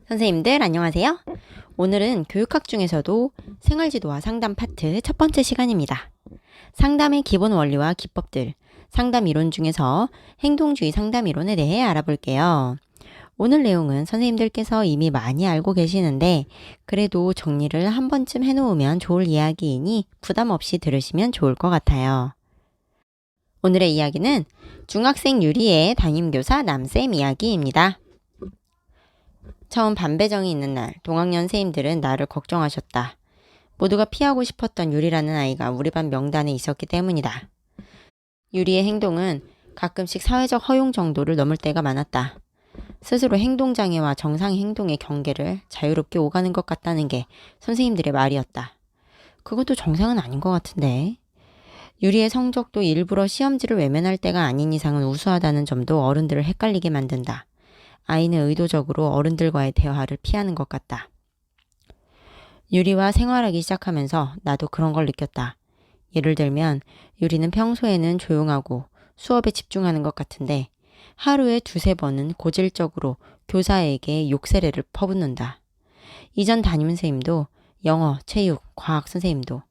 선생님들 안녕하세요. 오늘은 교육학 중에서도 생활지도와 상담 파트 첫 번째 시간입니다. 상담의 기본 원리와 기법들, 상담 이론 중에서 행동주의 상담 이론에 대해 알아볼게요. 오늘 내용은 선생님들께서 이미 많이 알고 계시는데 그래도 정리를 한 번쯤 해놓으면 좋을 이야기이니 부담 없이 들으시면 좋을 것 같아요. 오늘의 이야기는 중학생 유리의 담임교사 남쌤 이야기입니다. 처음 반배정이 있는 날, 동학년 선생님들은 나를 걱정하셨다. 모두가 피하고 싶었던 유리라는 아이가 우리 반 명단에 있었기 때문이다. 유리의 행동은 가끔씩 사회적 허용 정도를 넘을 때가 많았다. 스스로 행동장애와 정상 행동의 경계를 자유롭게 오가는 것 같다는 게 선생님들의 말이었다. 그것도 정상은 아닌 것 같은데. 유리의 성적도 일부러 시험지를 외면할 때가 아닌 이상은 우수하다는 점도 어른들을 헷갈리게 만든다. 아이는 의도적으로 어른들과의 대화를 피하는 것 같다. 유리와 생활하기 시작하면서 나도 그런 걸 느꼈다. 예를 들면 유리는 평소에는 조용하고 수업에 집중하는 것 같은데 하루에 두세 번은 고질적으로 교사에게 욕세례를 퍼붓는다. 이전 담임선생님도 영어, 체육, 과학 선생님도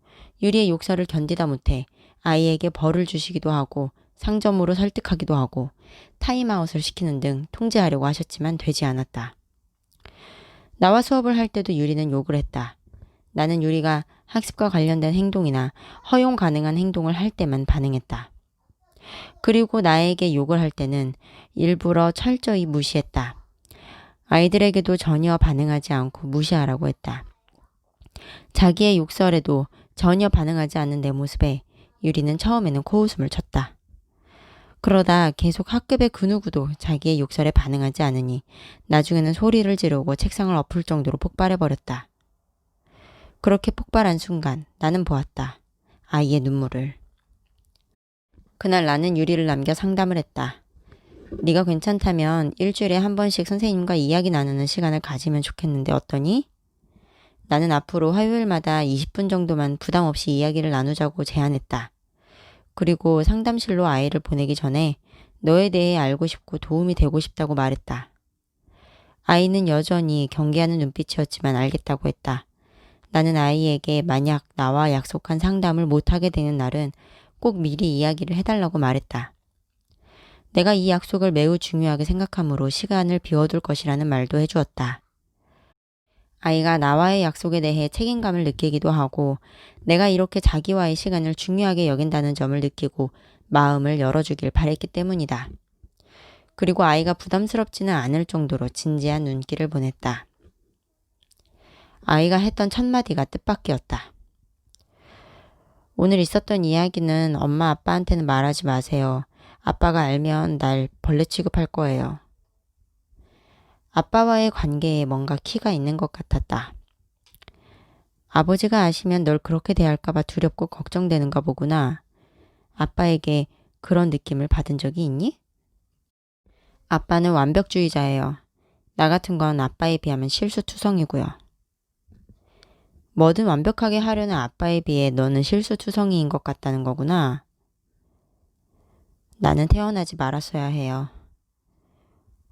유리의 욕설을 견디다 못해 아이에게 벌을 주시기도 하고 상점으로 설득하기도 하고 타임아웃을 시키는 등 통제하려고 하셨지만 되지 않았다. 나와 수업을 할 때도 유리는 욕을 했다. 나는 유리가 학습과 관련된 행동이나 허용 가능한 행동을 할 때만 반응했다. 그리고 나에게 욕을 할 때는 일부러 철저히 무시했다. 아이들에게도 전혀 반응하지 않고 무시하라고 했다. 자기의 욕설에도 전혀 반응하지 않는 내 모습에 유리는 처음에는 코웃음을 쳤다. 그러다 계속 학급의 그 누구도 자기의 욕설에 반응하지 않으니 나중에는 소리를 지르고 책상을 엎을 정도로 폭발해버렸다. 그렇게 폭발한 순간 나는 보았다. 아이의 눈물을. 그날 나는 유리를 남겨 상담을 했다. 네가 괜찮다면 일주일에 한 번씩 선생님과 이야기 나누는 시간을 가지면 좋겠는데 어떠니? 나는 앞으로 화요일마다 20분 정도만 부담 없이 이야기를 나누자고 제안했다. 그리고 상담실로 아이를 보내기 전에 너에 대해 알고 싶고 도움이 되고 싶다고 말했다. 아이는 여전히 경계하는 눈빛이었지만 알겠다고 했다. 나는 아이에게 만약 나와 약속한 상담을 못하게 되는 날은 꼭 미리 이야기를 해달라고 말했다. 내가 이 약속을 매우 중요하게 생각하므로 시간을 비워둘 것이라는 말도 해주었다. 아이가 나와의 약속에 대해 책임감을 느끼기도 하고 내가 이렇게 자기와의 시간을 중요하게 여긴다는 점을 느끼고 마음을 열어주길 바랬기 때문이다. 그리고 아이가 부담스럽지는 않을 정도로 진지한 눈길을 보냈다. 아이가 했던 첫 마디가 뜻밖이었다. 오늘 있었던 이야기는 엄마 아빠한테는 말하지 마세요. 아빠가 알면 날 벌레 취급할 거예요. 아빠와의 관계에 뭔가 키가 있는 것 같았다. 아버지가 아시면 널 그렇게 대할까봐 두렵고 걱정되는가 보구나. 아빠에게 그런 느낌을 받은 적이 있니? 아빠는 완벽주의자예요. 나 같은 건 아빠에 비하면 실수투성이고요. 뭐든 완벽하게 하려는 아빠에 비해 너는 실수투성이인 것 같다는 거구나. 나는 태어나지 말았어야 해요.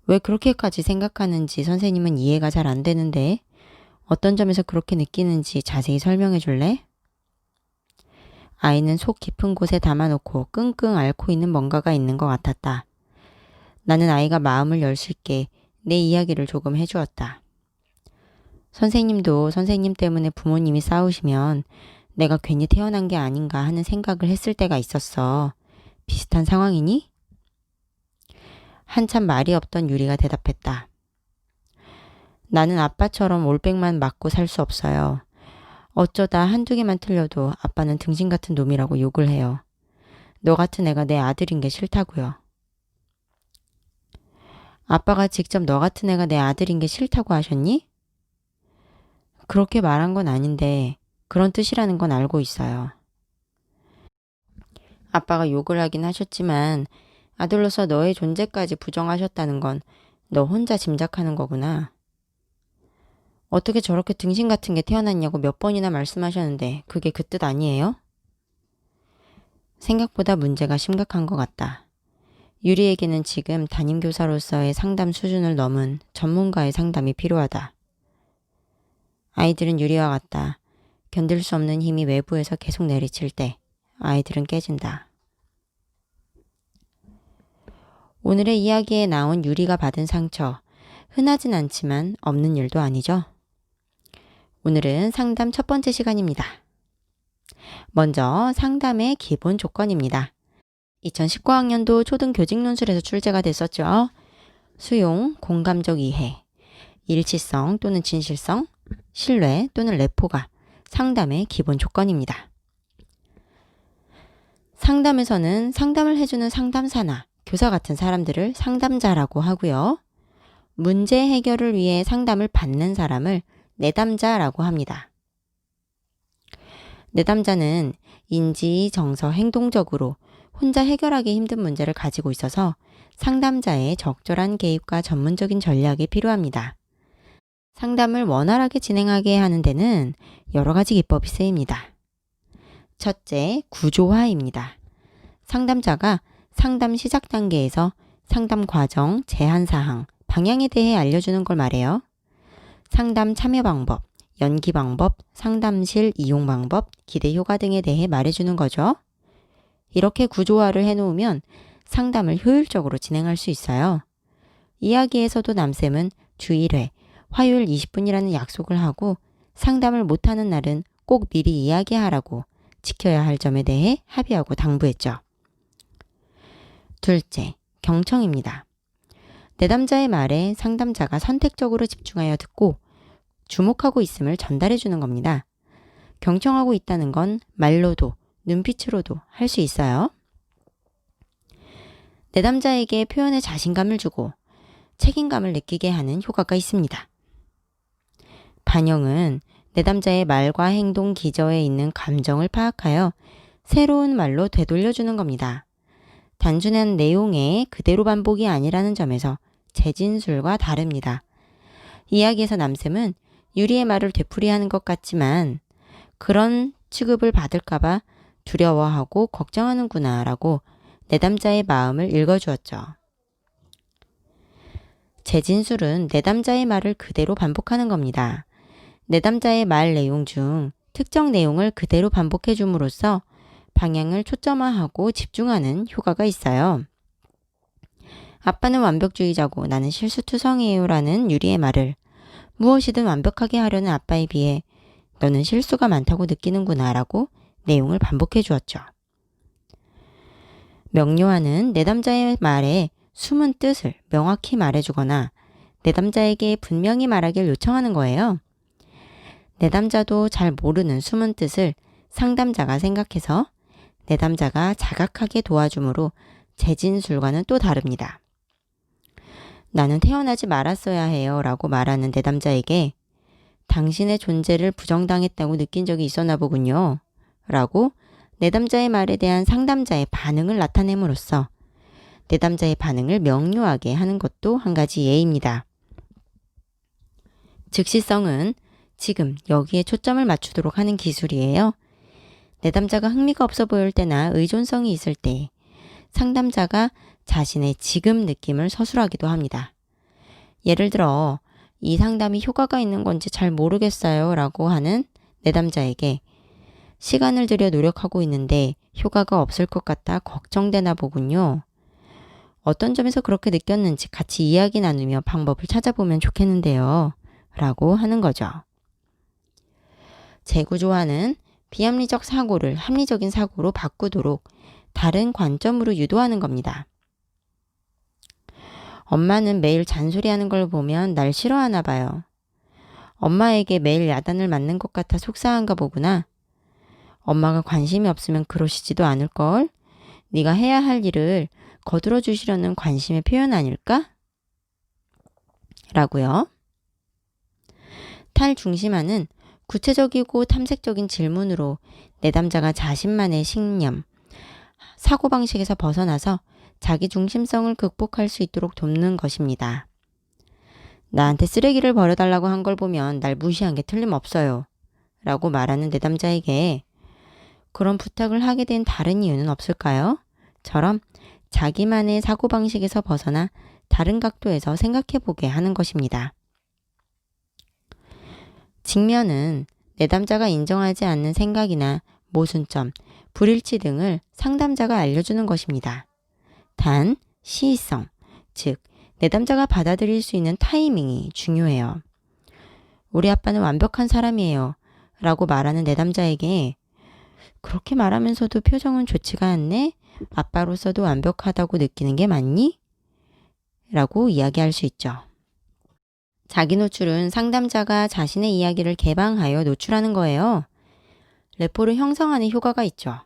왜 그렇게까지 생각하는지 선생님은 이해가 잘 안 되는데 어떤 점에서 그렇게 느끼는지 자세히 설명해 줄래? 아이는 속 깊은 곳에 담아놓고 끙끙 앓고 있는 뭔가가 있는 것 같았다. 나는 아이가 마음을 열 수 있게 내 이야기를 조금 해주었다. 선생님도 선생님 때문에 부모님이 싸우시면 내가 괜히 태어난 게 아닌가 하는 생각을 했을 때가 있었어. 비슷한 상황이니? 한참 말이 없던 유리가 대답했다. 나는 아빠처럼 올백만 맞고 살 수 없어요. 어쩌다 한두 개만 틀려도 아빠는 등신 같은 놈이라고 욕을 해요. 너 같은 애가 내 아들인 게 싫다고요. 아빠가 직접 너 같은 애가 내 아들인 게 싫다고 하셨니? 그렇게 말한 건 아닌데 그런 뜻이라는 건 알고 있어요. 아빠가 욕을 하긴 하셨지만 아들로서 너의 존재까지 부정하셨다는 건 너 혼자 짐작하는 거구나. 어떻게 저렇게 등신 같은 게 태어났냐고 몇 번이나 말씀하셨는데 그게 그 뜻 아니에요? 생각보다 문제가 심각한 것 같다. 유리에게는 지금 담임교사로서의 상담 수준을 넘은 전문가의 상담이 필요하다. 아이들은 유리와 같다. 견딜 수 없는 힘이 외부에서 계속 내리칠 때 아이들은 깨진다. 오늘의 이야기에 나온 유리가 받은 상처, 흔하진 않지만 없는 일도 아니죠. 오늘은 상담 첫 번째 시간입니다. 먼저 상담의 기본 조건입니다. 2019학년도 초등교직 논술에서 출제가 됐었죠. 수용, 공감적 이해, 일치성 또는 진실성, 신뢰 또는 레포가 상담의 기본 조건입니다. 상담에서는 상담을 해주는 상담사나 교사 같은 사람들을 상담자라고 하고요. 문제 해결을 위해 상담을 받는 사람을 내담자라고 합니다. 내담자는 인지, 정서, 행동적으로 혼자 해결하기 힘든 문제를 가지고 있어서 상담자의 적절한 개입과 전문적인 전략이 필요합니다. 상담을 원활하게 진행하게 하는 데는 여러 가지 기법이 쓰입니다. 첫째, 구조화입니다. 상담자가 상담 시작 단계에서 상담 과정, 제한 사항, 방향에 대해 알려주는 걸 말해요. 상담 참여 방법, 연기 방법, 상담실 이용 방법, 기대 효과 등에 대해 말해주는 거죠. 이렇게 구조화를 해놓으면 상담을 효율적으로 진행할 수 있어요. 이야기에서도 남쌤은 주 1회, 화요일 20분이라는 약속을 하고 상담을 못하는 날은 꼭 미리 이야기하라고 지켜야 할 점에 대해 합의하고 당부했죠. 둘째, 경청입니다. 내담자의 말에 상담자가 선택적으로 집중하여 듣고 주목하고 있음을 전달해 주는 겁니다. 경청하고 있다는 건 말로도 눈빛으로도 할 수 있어요. 내담자에게 표현에 자신감을 주고 책임감을 느끼게 하는 효과가 있습니다. 반영은 내담자의 말과 행동 기저에 있는 감정을 파악하여 새로운 말로 되돌려주는 겁니다. 단순한 내용의 그대로 반복이 아니라는 점에서 재진술과 다릅니다. 이야기에서 남쌤은 유리의 말을 되풀이하는 것 같지만 그런 취급을 받을까봐 두려워하고 걱정하는구나 라고 내담자의 마음을 읽어주었죠. 재진술은 내담자의 말을 그대로 반복하는 겁니다. 내담자의 말 내용 중 특정 내용을 그대로 반복해 줌으로써 방향을 초점화하고 집중하는 효과가 있어요. 아빠는 완벽주의자고 나는 실수투성이에요 라는 유리의 말을 무엇이든 완벽하게 하려는 아빠에 비해 너는 실수가 많다고 느끼는구나 라고 내용을 반복해 주었죠. 명료하는 내담자의 말에 숨은 뜻을 명확히 말해주거나 내담자에게 분명히 말하길 요청하는 거예요. 내담자도 잘 모르는 숨은 뜻을 상담자가 생각해서 내담자가 자각하게 도와주므로 재진술과는 또 다릅니다. 나는 태어나지 말았어야 해요 라고 말하는 내담자에게 당신의 존재를 부정당했다고 느낀 적이 있었나 보군요 라고 내담자의 말에 대한 상담자의 반응을 나타냄으로써 내담자의 반응을 명료하게 하는 것도 한 가지 예입니다. 즉시성은 지금 여기에 초점을 맞추도록 하는 기술이에요. 내담자가 흥미가 없어 보일 때나 의존성이 있을 때 상담자가 자신의 지금 느낌을 서술하기도 합니다. 예를 들어 이 상담이 효과가 있는 건지 잘 모르겠어요 라고 하는 내담자에게 시간을 들여 노력하고 있는데 효과가 없을 것 같아 걱정되나 보군요. 어떤 점에서 그렇게 느꼈는지 같이 이야기 나누며 방법을 찾아보면 좋겠는데요. 라고 하는 거죠. 재구조화는 비합리적 사고를 합리적인 사고로 바꾸도록 다른 관점으로 유도하는 겁니다. 엄마는 매일 잔소리하는 걸 보면 날 싫어하나 봐요. 엄마에게 매일 야단을 맞는 것 같아 속상한가 보구나. 엄마가 관심이 없으면 그러시지도 않을걸? 네가 해야 할 일을 거들어 주시려는 관심의 표현 아닐까? 라고요. 탈중심화는 구체적이고 탐색적인 질문으로 내담자가 자신만의 신념, 사고방식에서 벗어나서 자기 중심성을 극복할 수 있도록 돕는 것입니다. 나한테 쓰레기를 버려달라고 한 걸 보면 날 무시한 게 틀림없어요. 라고 말하는 내담자에게 그런 부탁을 하게 된 다른 이유는 없을까요? 처럼 자기만의 사고방식에서 벗어나 다른 각도에서 생각해보게 하는 것입니다. 직면은 내담자가 인정하지 않는 생각이나 모순점, 불일치 등을 상담자가 알려주는 것입니다. 단, 시의성, 즉 내담자가 받아들일 수 있는 타이밍이 중요해요. 우리 아빠는 완벽한 사람이에요 라고 말하는 내담자에게 그렇게 말하면서도 표정은 좋지가 않네? 아빠로서도 완벽하다고 느끼는 게 맞니? 라고 이야기할 수 있죠. 자기 노출은 상담자가 자신의 이야기를 개방하여 노출하는 거예요. 레포를 형성하는 효과가 있죠.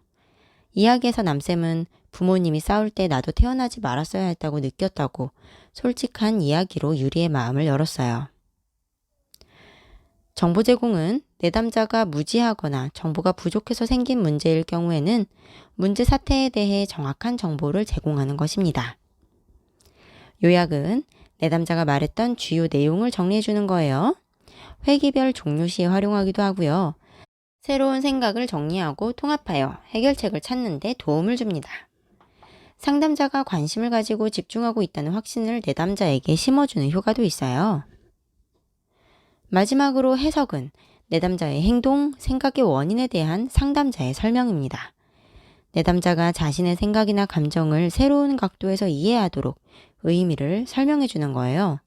이야기에서 남쌤은 부모님이 싸울 때 나도 태어나지 말았어야 했다고 느꼈다고 솔직한 이야기로 유리의 마음을 열었어요. 정보 제공은 내담자가 무지하거나 정보가 부족해서 생긴 문제일 경우에는 문제 사태에 대해 정확한 정보를 제공하는 것입니다. 요약은 내담자가 말했던 주요 내용을 정리해 주는 거예요. 회기별 종료 시에 활용하기도 하고요. 새로운 생각을 정리하고 통합하여 해결책을 찾는 데 도움을 줍니다. 상담자가 관심을 가지고 집중하고 있다는 확신을 내담자에게 심어주는 효과도 있어요. 마지막으로 해석은 내담자의 행동, 생각의 원인에 대한 상담자의 설명입니다. 내담자가 자신의 생각이나 감정을 새로운 각도에서 이해하도록 의미를 설명해 주는 거예요.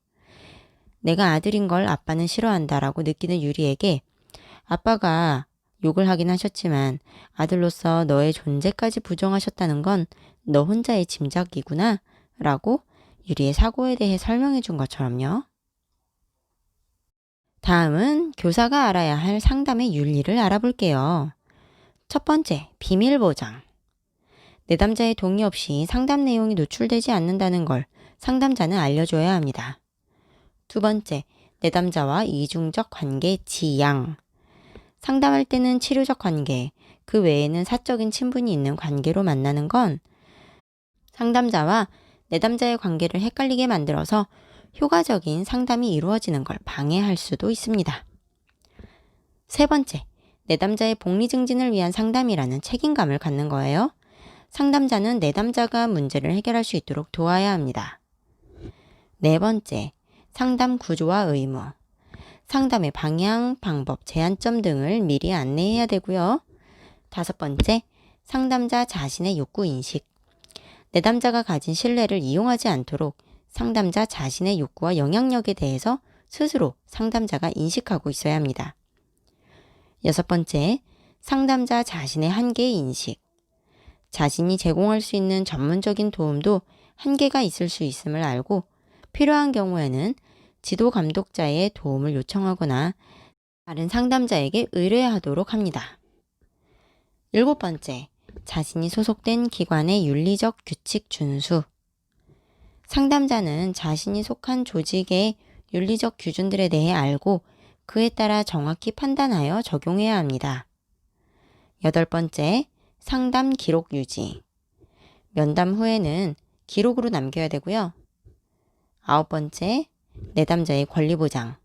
내가 아들인 걸 아빠는 싫어한다라고 느끼는 유리에게 아빠가 욕을 하긴 하셨지만 아들로서 너의 존재까지 부정하셨다는 건 너 혼자의 짐작이구나 라고 유리의 사고에 대해 설명해 준 것처럼요. 다음은 교사가 알아야 할 상담의 윤리를 알아볼게요. 첫 번째, 비밀 보장. 내담자의 동의 없이 상담 내용이 노출되지 않는다는 걸 상담자는 알려줘야 합니다. 두 번째, 내담자와 이중적 관계 지양. 상담할 때는 치료적 관계, 그 외에는 사적인 친분이 있는 관계로 만나는 건 상담자와 내담자의 관계를 헷갈리게 만들어서 효과적인 상담이 이루어지는 걸 방해할 수도 있습니다. 세 번째, 내담자의 복리 증진을 위한 상담이라는 책임감을 갖는 거예요. 상담자는 내담자가 문제를 해결할 수 있도록 도와야 합니다. 네 번째, 상담 구조와 의무. 상담의 방향, 방법, 제한점 등을 미리 안내해야 되고요. 다섯 번째, 상담자 자신의 욕구 인식. 내담자가 가진 신뢰를 이용하지 않도록 상담자 자신의 욕구와 영향력에 대해서 스스로 상담자가 인식하고 있어야 합니다. 여섯 번째, 상담자 자신의 한계 인식. 자신이 제공할 수 있는 전문적인 도움도 한계가 있을 수 있음을 알고 필요한 경우에는 지도 감독자의 도움을 요청하거나 다른 상담자에게 의뢰하도록 합니다. 일곱 번째, 자신이 소속된 기관의 윤리적 규칙 준수. 상담자는 자신이 속한 조직의 윤리적 기준들에 대해 알고 그에 따라 정확히 판단하여 적용해야 합니다. 여덟 번째, 상담 기록 유지. 면담 후에는 기록으로 남겨야 되고요. 아홉 번째, 내담자의 권리 보장.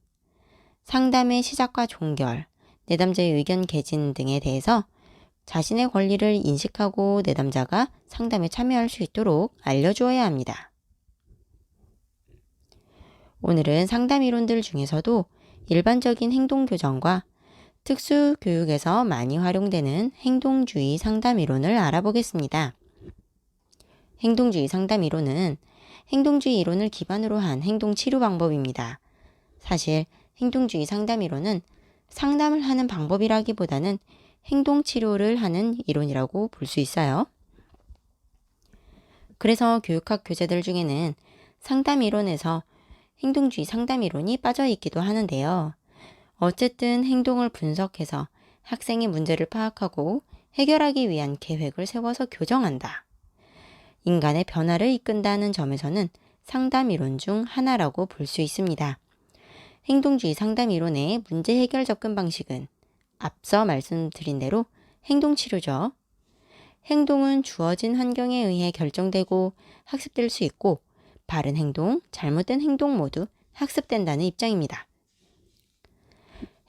상담의 시작과 종결, 내담자의 의견 개진 등에 대해서 자신의 권리를 인식하고 내담자가 상담에 참여할 수 있도록 알려주어야 합니다. 오늘은 상담 이론들 중에서도 일반적인 행동 교정과 특수 교육에서 많이 활용되는 행동주의 상담 이론을 알아보겠습니다. 행동주의 상담 이론은 행동주의 이론을 기반으로 한 행동 치료 방법입니다. 사실 행동주의 상담 이론은 상담을 하는 방법이라기보다는 행동 치료를 하는 이론이라고 볼 수 있어요. 그래서 교육학 교재들 중에는 상담 이론에서 행동주의 상담 이론이 빠져 있기도 하는데요. 어쨌든 행동을 분석해서 학생의 문제를 파악하고 해결하기 위한 계획을 세워서 교정한다. 인간의 변화를 이끈다는 점에서는 상담 이론 중 하나라고 볼 수 있습니다. 행동주의 상담 이론의 문제 해결 접근 방식은 앞서 말씀드린 대로 행동치료죠. 행동은 주어진 환경에 의해 결정되고 학습될 수 있고 바른 행동, 잘못된 행동 모두 학습된다는 입장입니다.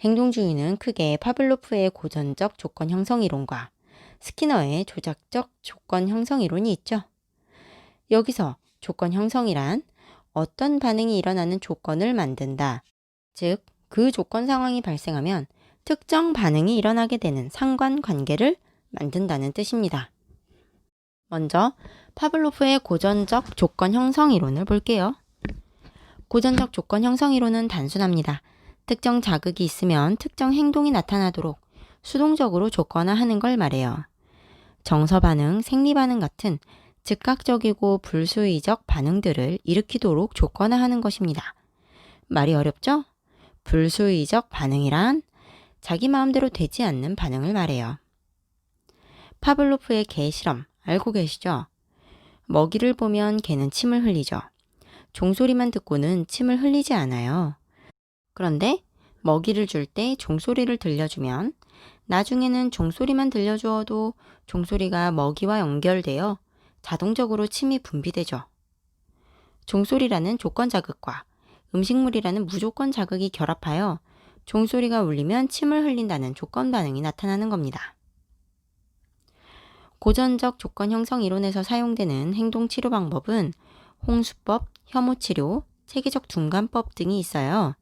행동주의는 크게 파블로프의 고전적 조건 형성 이론과 스키너의 조작적 조건 형성 이론이 있죠. 여기서 조건 형성이란 어떤 반응이 일어나는 조건을 만든다. 즉, 그 조건 상황이 발생하면 특정 반응이 일어나게 되는 상관관계를 만든다는 뜻입니다. 먼저 파블로프의 고전적 조건 형성 이론을 볼게요. 고전적 조건 형성 이론은 단순합니다. 특정 자극이 있으면 특정 행동이 나타나도록 수동적으로 조건화하는 걸 말해요. 정서 반응, 생리 반응 같은 즉각적이고 불수의적 반응들을 일으키도록 조건화하는 것입니다. 말이 어렵죠? 불수의적 반응이란 자기 마음대로 되지 않는 반응을 말해요. 파블로프의 개 실험 알고 계시죠? 먹이를 보면 개는 침을 흘리죠. 종소리만 듣고는 침을 흘리지 않아요. 그런데 먹이를 줄 때 종소리를 들려주면 나중에는 종소리만 들려주어도 종소리가 먹이와 연결되어 자동적으로 침이 분비되죠. 종소리라는 조건 자극과 음식물이라는 무조건 자극이 결합하여 종소리가 울리면 침을 흘린다는 조건 반응이 나타나는 겁니다. 고전적 조건 형성 이론에서 사용되는 행동 치료 방법은 홍수법, 혐오치료, 체계적 둔감법 등이 있어요.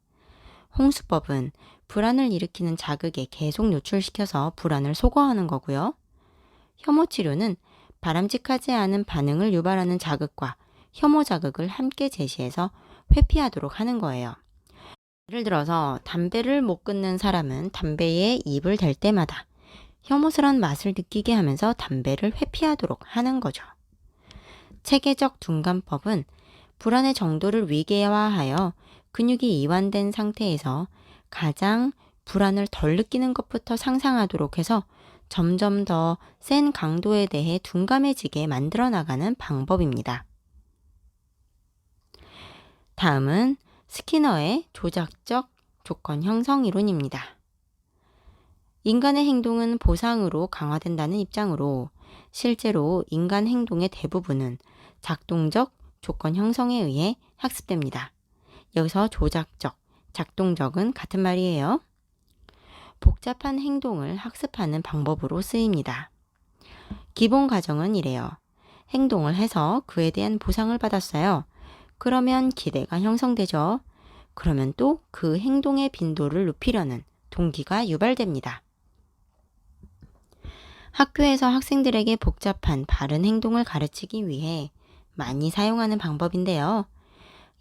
홍수법은 불안을 일으키는 자극에 계속 노출시켜서 불안을 소거하는 거고요. 혐오치료는 바람직하지 않은 반응을 유발하는 자극과 혐오 자극을 함께 제시해서 회피하도록 하는 거예요. 예를 들어서 담배를 못 끊는 사람은 담배에 입을 댈 때마다 혐오스러운 맛을 느끼게 하면서 담배를 회피하도록 하는 거죠. 체계적 둔감법은 불안의 정도를 위계화하여 근육이 이완된 상태에서 가장 불안을 덜 느끼는 것부터 상상하도록 해서 점점 더 센 강도에 대해 둔감해지게 만들어 나가는 방법입니다. 다음은 스키너의 조작적 조건 형성 이론입니다. 인간의 행동은 보상으로 강화된다는 입장으로 실제로 인간 행동의 대부분은 작동적 조건 형성에 의해 학습됩니다. 여기서 조작적, 작동적은 같은 말이에요. 복잡한 행동을 학습하는 방법으로 쓰입니다. 기본 가정은 이래요. 행동을 해서 그에 대한 보상을 받았어요. 그러면 기대가 형성되죠. 그러면 또 그 행동의 빈도를 높이려는 동기가 유발됩니다. 학교에서 학생들에게 복잡한 바른 행동을 가르치기 위해 많이 사용하는 방법인데요.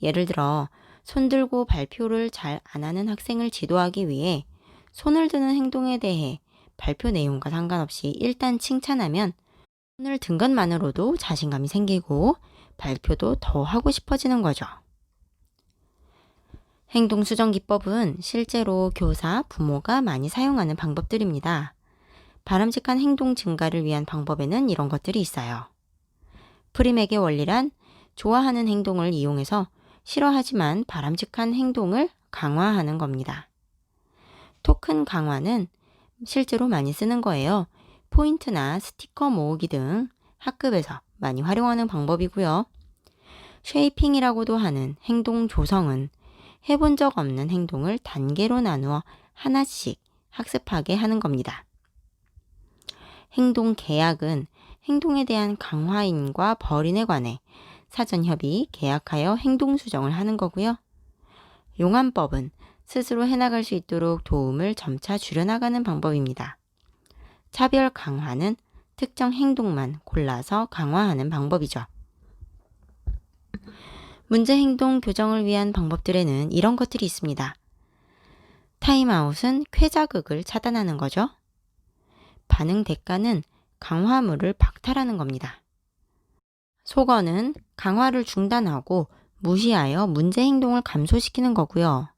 예를 들어 손들고 발표를 잘 안 하는 학생을 지도하기 위해 손을 드는 행동에 대해 발표 내용과 상관없이 일단 칭찬하면 손을 든 것만으로도 자신감이 생기고 발표도 더 하고 싶어지는 거죠. 행동 수정 기법은 실제로 교사, 부모가 많이 사용하는 방법들입니다. 바람직한 행동 증가를 위한 방법에는 이런 것들이 있어요. 프리맥의 원리란 좋아하는 행동을 이용해서 싫어하지만 바람직한 행동을 강화하는 겁니다. 토큰 강화는 실제로 많이 쓰는 거예요. 포인트나 스티커 모으기 등 학급에서 많이 활용하는 방법이고요. 쉐이핑이라고도 하는 행동 조성은 해본 적 없는 행동을 단계로 나누어 하나씩 학습하게 하는 겁니다. 행동 계약은 행동에 대한 강화인과 벌인에 관해 사전 협의, 계약하여 행동 수정을 하는 거고요. 용암법은 스스로 해나갈 수 있도록 도움을 점차 줄여나가는 방법입니다. 차별 강화는 특정 행동만 골라서 강화하는 방법이죠. 문제 행동 교정을 위한 방법들에는 이런 것들이 있습니다. 타임아웃은 쾌자극을 차단하는 거죠. 반응 대가는 강화물을 박탈하는 겁니다. 소거는 강화를 중단하고 무시하여 문제 행동을 감소시키는 거고요.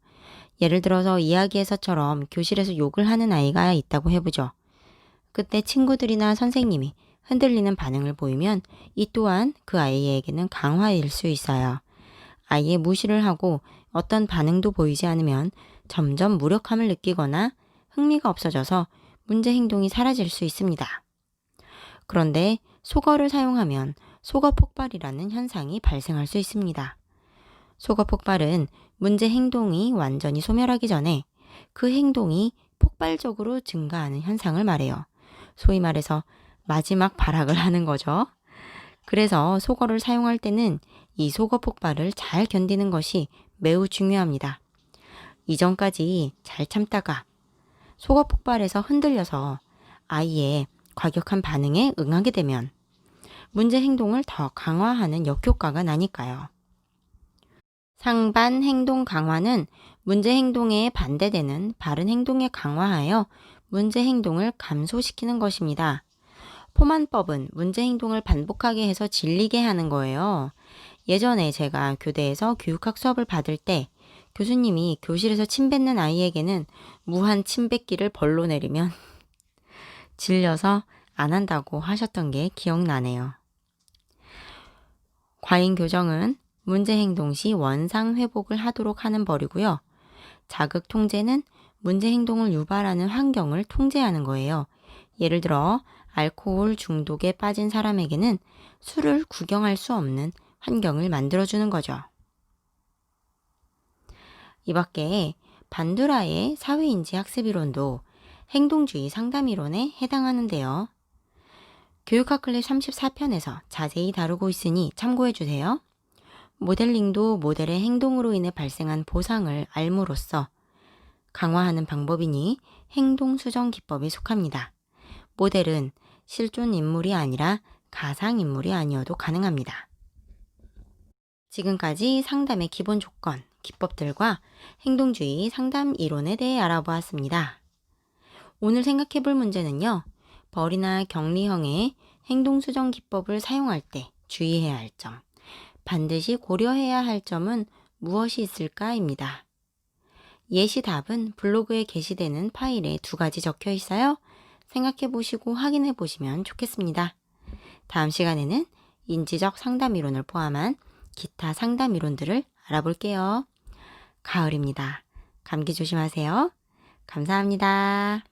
예를 들어서 이야기에서처럼 교실에서 욕을 하는 아이가 있다고 해보죠. 그때 친구들이나 선생님이 흔들리는 반응을 보이면 이 또한 그 아이에게는 강화일 수 있어요. 아이의 무시를 하고 어떤 반응도 보이지 않으면 점점 무력함을 느끼거나 흥미가 없어져서 문제 행동이 사라질 수 있습니다. 그런데 소거를 사용하면 소거 폭발이라는 현상이 발생할 수 있습니다. 소거 폭발은 문제 행동이 완전히 소멸하기 전에 그 행동이 폭발적으로 증가하는 현상을 말해요. 소위 말해서 마지막 발악을 하는 거죠. 그래서 소거를 사용할 때는 이 소거 폭발을 잘 견디는 것이 매우 중요합니다. 이전까지 잘 참다가 속어 폭발해서 흔들려서 아이의 과격한 반응에 응하게 되면 문제 행동을 더 강화하는 역효과가 나니까요. 상반 행동 강화는 문제 행동에 반대되는 바른 행동에 강화하여 문제 행동을 감소시키는 것입니다. 포만법은 문제 행동을 반복하게 해서 질리게 하는 거예요. 예전에 제가 교대에서 교육학 수업을 받을 때 교수님이 교실에서 침 뱉는 아이에게는 무한 침 뱉기를 벌로 내리면 질려서 안 한다고 하셨던 게 기억나네요. 과잉 교정은 문제 행동 시 원상 회복을 하도록 하는 벌이고요. 자극 통제는 문제 행동을 유발하는 환경을 통제하는 거예요. 예를 들어 알코올 중독에 빠진 사람에게는 술을 구경할 수 없는 환경을 만들어주는 거죠. 이 밖에 반두라의 사회인지 학습이론도 행동주의 상담이론에 해당하는데요. 교육학 클립 34편에서 자세히 다루고 있으니 참고해주세요. 모델링도 모델의 행동으로 인해 발생한 보상을 알므로써 강화하는 방법이니 행동수정 기법에 속합니다. 모델은 실존 인물이 아니라 가상 인물이 아니어도 가능합니다. 지금까지 상담의 기본 조건, 기법들과 행동주의 상담 이론에 대해 알아보았습니다. 오늘 생각해 볼 문제는요. 벌이나 격리형의 행동수정 기법을 사용할 때 주의해야 할 점, 반드시 고려해야 할 점은 무엇이 있을까입니다. 예시 답은 블로그에 게시되는 파일에 2가지 적혀 있어요. 생각해 보시고 확인해 보시면 좋겠습니다. 다음 시간에는 인지적 상담 이론을 포함한 기타 상담 이론들을 알아볼게요. 가을입니다. 감기 조심하세요. 감사합니다.